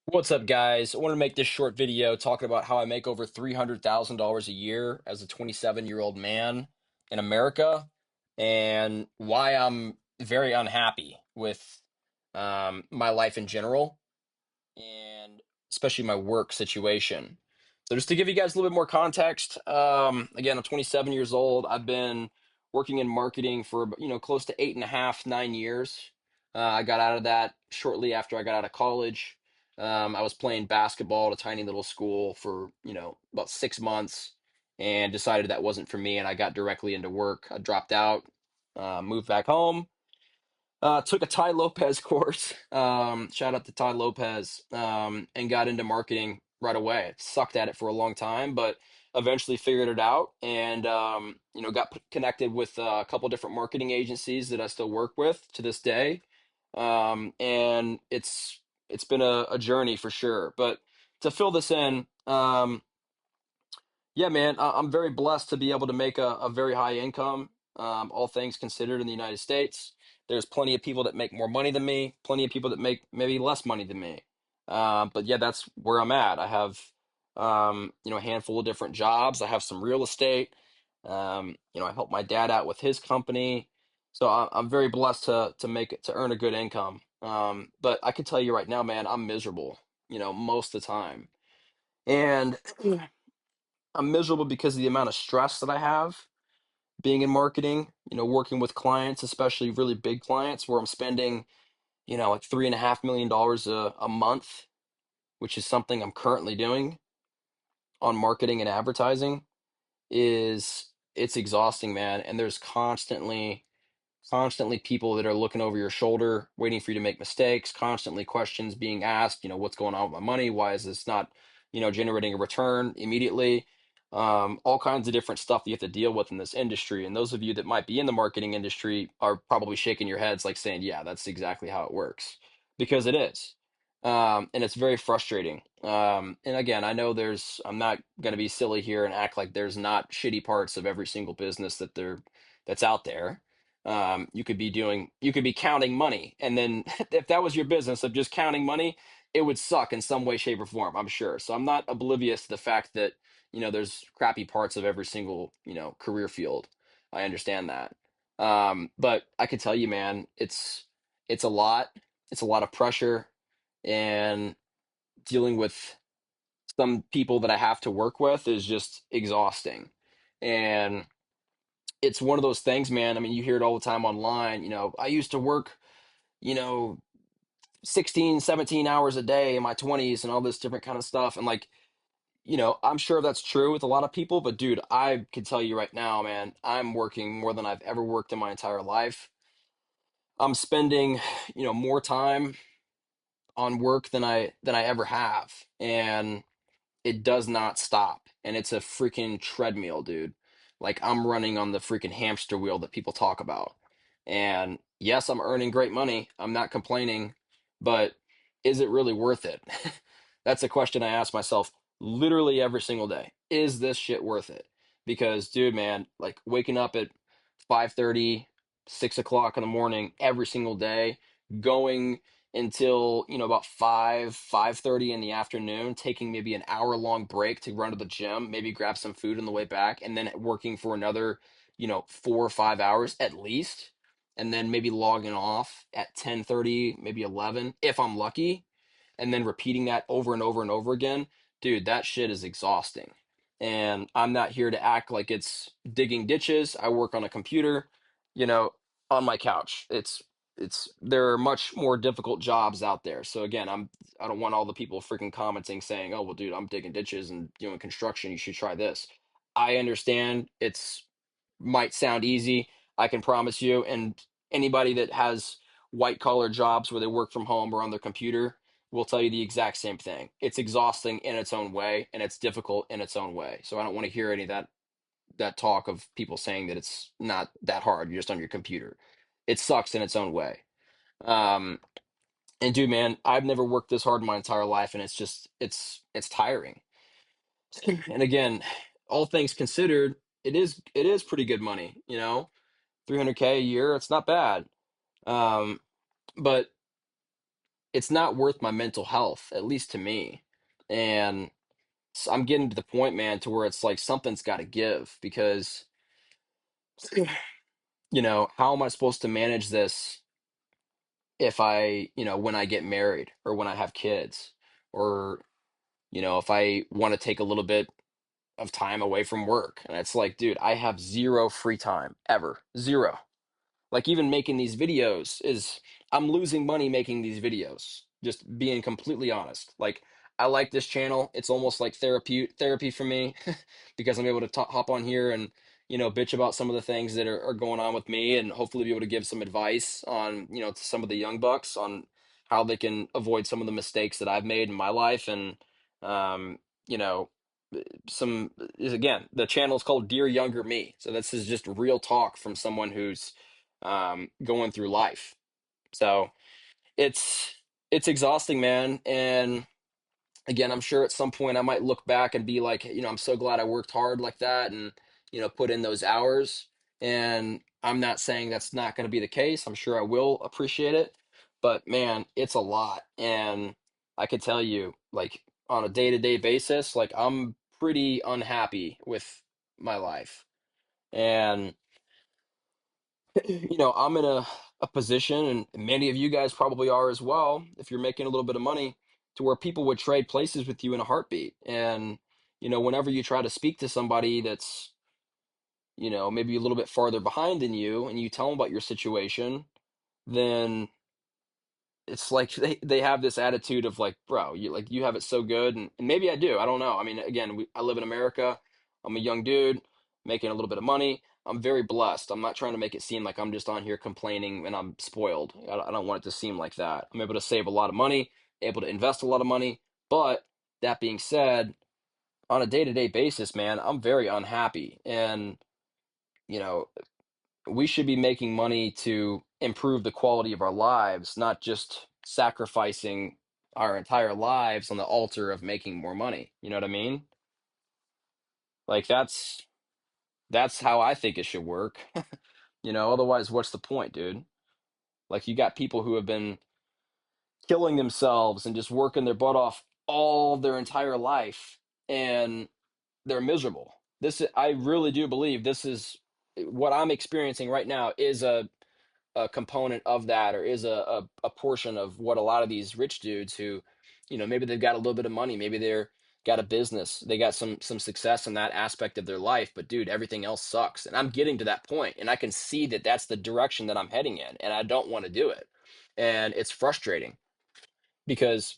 What's up, guys? I want to make this short video talking about how I make over $300,000 a year as a 27-year-old man in America and why I'm very unhappy with my life in general and especially my work situation. So just to give you guys a little bit more context, again, I'm 27 years old. I've been working in marketing for close to 8.5, 9 years. I got out of that shortly after I got out of college. I was playing basketball at a tiny little school for about 6 months, and decided that wasn't for me, and I got directly into work. I dropped out, moved back home, took a Ty Lopez course. Shout out to Ty Lopez, and got into marketing right away. Sucked at it for a long time, but eventually figured it out, and got connected with a couple different marketing agencies that I still work with to this day. And it's been a journey for sure. But to fill this in, yeah, man, I'm very blessed to be able to make a very high income, all things considered, in the United States. There's plenty of people that make more money than me, plenty of people that make maybe less money than me. But yeah, that's where I'm at. I have, a handful of different jobs. I have some real estate. I help my dad out with his company. So I'm very blessed to make it to earn a good income. But I can tell you right now, man, I'm miserable, most of the time. And I'm miserable because of the amount of stress that I have being in marketing, working with clients, especially really big clients where I'm spending, like $3.5 million a month, which is something I'm currently doing on marketing and advertising. It's exhausting, man. And there's constantly people that are looking over your shoulder, waiting for you to make mistakes, constantly questions being asked, what's going on with my money? Why is this not, generating a return immediately? All kinds of different stuff that you have to deal with in this industry. And those of you that might be in the marketing industry are probably shaking your heads like saying, yeah, that's exactly how it works, because it is. And it's very frustrating. And again, I know I'm not going to be silly here and act like there's not shitty parts of every single business that's out there. You could be counting money, and then if that was your business of just counting money, it would suck in some way, shape, or form, I'm sure. So I'm not oblivious to the fact that there's crappy parts of every single career field. I understand that. But I could tell you, man, it's a lot. It's a lot of pressure, and dealing with some people that I have to work with is just exhausting. And it's one of those things, man. I mean, you hear it all the time online. I used to work, you know, 16, 17 hours a day in my 20s and all this different kind of stuff. And like, I'm sure that's true with a lot of people, but dude, I can tell you right now, man, I'm working more than I've ever worked in my entire life. I'm spending, more time on work than I ever have. And it does not stop, and it's a freaking treadmill, dude. Like, I'm running on the freaking hamster wheel that people talk about. And yes, I'm earning great money, I'm not complaining, but is it really worth it? That's a question I ask myself literally every single day. Is this shit worth it? Because dude, man, like waking up at 5:30, 6 o'clock in the morning every single day, going until about 5:30 in the afternoon, taking maybe an hour long break to run to the gym, maybe grab some food on the way back, and then working for another 4 or 5 hours at least, and then maybe logging off at 10:30, maybe 11 if I'm lucky, and then repeating that over and over and over again. Dude, that shit is exhausting. And I'm not here to act like it's digging ditches. I work on a computer, you know on my couch. It's there are much more difficult jobs out there. So again, I don't want all the people freaking commenting saying, "Oh, well, dude, I'm digging ditches and doing construction. You should try this." I understand it's might sound easy. I can promise you, and anybody that has white collar jobs where they work from home or on their computer will tell you the exact same thing. It's exhausting in its own way, and it's difficult in its own way. So I don't want to hear any of that talk of people saying that it's not that hard. You're just on your computer. It sucks in its own way. Um, and dude, man, I've never worked this hard in my entire life, and it's tiring. And again, all things considered, it is pretty good money. 300K a year. It's not bad. Um, but it's not worth my mental health, at least to me. And I'm getting to the point, man, to where it's like something's got to give because, how am I supposed to manage this if when I get married or when I have kids or, if I want to take a little bit of time away from work. And it's like, dude, I have zero free time ever. Zero. Like even making these videos is I'm losing money making these videos. Just being completely honest. Like I like this channel. It's almost like therapy for me because I'm able to hop on here and bitch about some of the things that are going on with me and hopefully be able to give some advice on to some of the young bucks on how they can avoid some of the mistakes that I've made in my life and you know some is again the channel is called Dear Younger Me, so this is just real talk from someone who's going through life. So it's it's exhausting, man. And again, I'm sure at some point I might look back and be like, I'm so glad I worked hard like that and put in those hours. And I'm not saying that's not going to be the case. I'm sure I will appreciate it, but man, it's a lot. And I could tell you, like on a day-to-day basis, like I'm pretty unhappy with my life. And I'm in a position, and many of you guys probably are as well, if you're making a little bit of money, to where people would trade places with you in a heartbeat. And, whenever you try to speak to somebody that's, maybe a little bit farther behind than you, and you tell them about your situation, then it's like they have this attitude of like, bro, you have it so good, and maybe I do. I don't know. I mean, again, I live in America. I'm a young dude making a little bit of money. I'm very blessed. I'm not trying to make it seem like I'm just on here complaining and I'm spoiled. I don't want it to seem like that. I'm able to save a lot of money, able to invest a lot of money. But that being said, on a day-to-day basis, man, I'm very unhappy. And, you know, we should be making money to improve the quality of our lives, not just sacrificing our entire lives on the altar of making more money. You know what I mean? Like that's how I think it should work. Otherwise what's the point, dude? Like you got people who have been killing themselves and just working their butt off all their entire life and they're miserable. I really do believe this is what I'm experiencing right now is a component of that or is a portion of what a lot of these rich dudes who maybe they've got a little bit of money, maybe they're got a business, they got some success in that aspect of their life, but dude, everything else sucks. And I'm getting to that point and I can see that that's the direction that I'm heading in and I don't want to do it. And it's frustrating because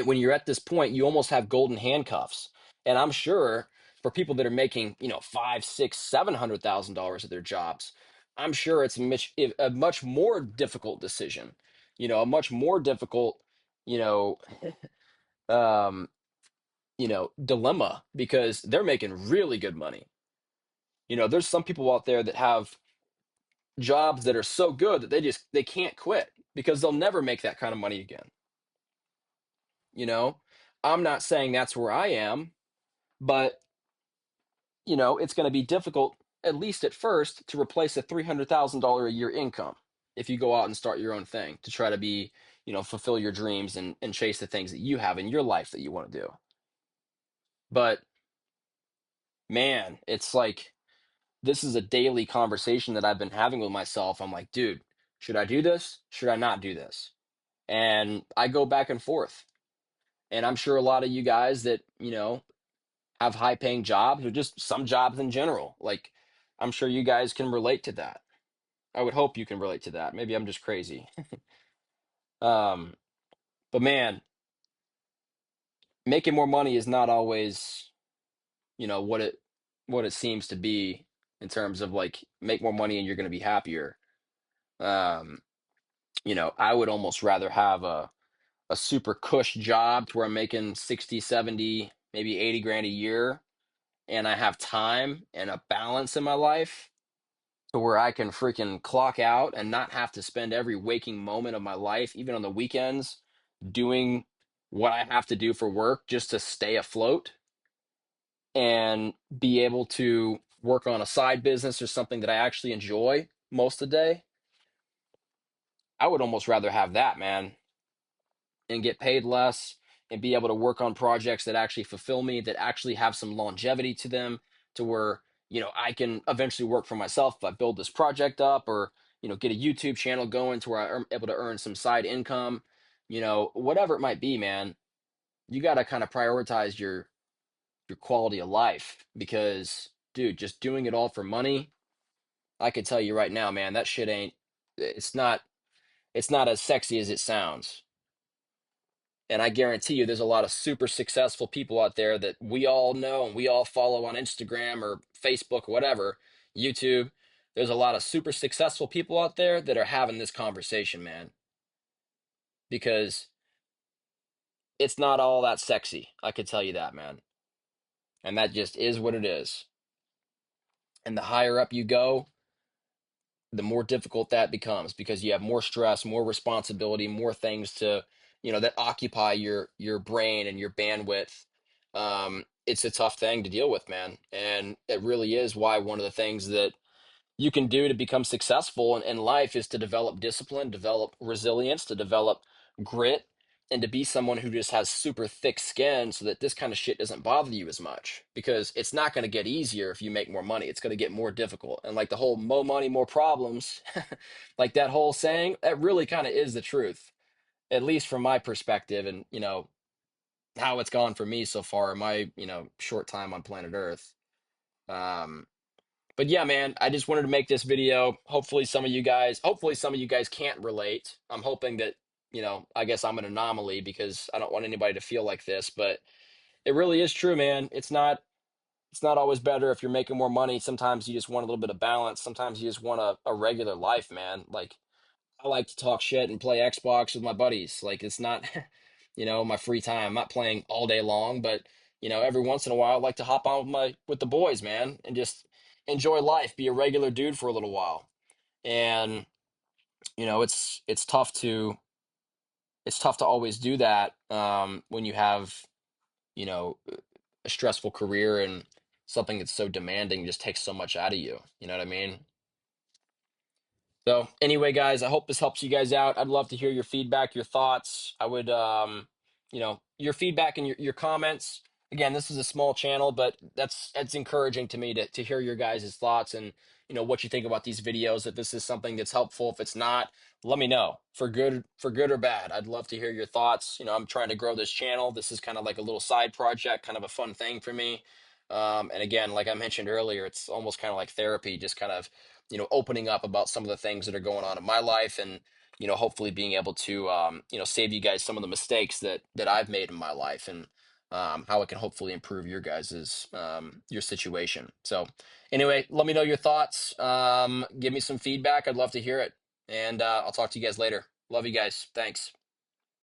when you're at this point, you almost have golden handcuffs. And I'm sure for people that are making, five, six, $700,000 at their jobs, I'm sure it's a much more difficult decision, a much more difficult, you know, um, dilemma because they're making really good money. There's some people out there that have jobs that are so good that they can't quit because they'll never make that kind of money again. You know, I'm not saying that's where I am, but it's going to be difficult, at least at first, to replace a $300,000 a year income if you go out and start your own thing to try to be, fulfill your dreams and chase the things that you have in your life that you want to do. But man, it's like this is a daily conversation that I've been having with myself. I'm like, dude, should I do this? Should I not do this? And I go back and forth. And I'm sure a lot of you guys that, have high paying jobs or just some jobs in general. Like, I'm sure you guys can relate to that. I would hope you can relate to that. Maybe I'm just crazy. Um, but man, making more money is not always, what it seems to be in terms of like make more money and you're going to be happier. Um, I would almost rather have a super cush job to where I'm making 60, 70, maybe 80 grand a year and I have time and a balance in my life to where I can freaking clock out and not have to spend every waking moment of my life, even on the weekends, doing what I have to do for work just to stay afloat and be able to work on a side business or something that I actually enjoy most of the day. I would almost rather have that, man. and get paid less and be able to work on projects that actually fulfill me, that actually have some longevity to them, to where, I can eventually work for myself if I build this project up, or, get a YouTube channel going to where I'm able to earn some side income, whatever it might be, man. You got to kind of prioritize your quality of life, because, dude, just doing it all for money, I can tell you right now, man, that shit ain't, it's not as sexy as it sounds. And I guarantee you there's a lot of super successful people out there that we all know and we all follow on Instagram or Facebook, whatever, YouTube. There's a lot of super successful people out there that are having this conversation, man, because it's not all that sexy. I could tell you that, man. And that just is what it is. And the higher up you go, the more difficult that becomes, because you have more stress, more responsibility, more things to, that occupy your brain and your bandwidth. It's a tough thing to deal with, man. And it really is why one of the things that you can do to become successful in life is to develop discipline, develop resilience, to develop grit, and to be someone who just has super thick skin so that this kind of shit doesn't bother you as much. Because it's not going to get easier if you make more money. It's going to get more difficult. And like the whole more money, more problems, like that whole saying, that really kind of is the truth, at least from my perspective, and, how it's gone for me so far in my, short time on planet Earth. Um, but yeah, man, I just wanted to make this video. Hopefully some of you guys can't relate. I'm hoping that, I guess I'm an anomaly, because I don't want anybody to feel like this, but it really is true, man. It's not always better if you're making more money. Sometimes you just want a little bit of balance. Sometimes you just want a regular life, man. Like, I like to talk shit and play Xbox with my buddies. Like, it's not, my free time. I'm not playing all day long, but, every once in a while I like to hop on with the boys, man, and just enjoy life, be a regular dude for a little while. And, it's tough to always do that, when you have, you know, a stressful career, and something that's so demanding just takes so much out of you. You know what I mean? So anyway, guys, I hope this helps you guys out. I'd love to hear your feedback, your thoughts. I would, your feedback and your comments. Again, this is a small channel, but that's encouraging to me to hear your guys' thoughts, and, what you think about these videos. If this is something that's helpful, if it's not, let me know, for good or bad. I'd love to hear your thoughts. I'm trying to grow this channel. This is kind of like a little side project, kind of a fun thing for me. And again, like I mentioned earlier, it's almost kind of like therapy, just kind of, opening up about some of the things that are going on in my life, and, hopefully being able to, save you guys some of the mistakes that I've made in my life, and, how it can hopefully improve your situation. So anyway, let me know your thoughts. Give me some feedback. I'd love to hear it. And I'll talk to you guys later. Love you guys. Thanks.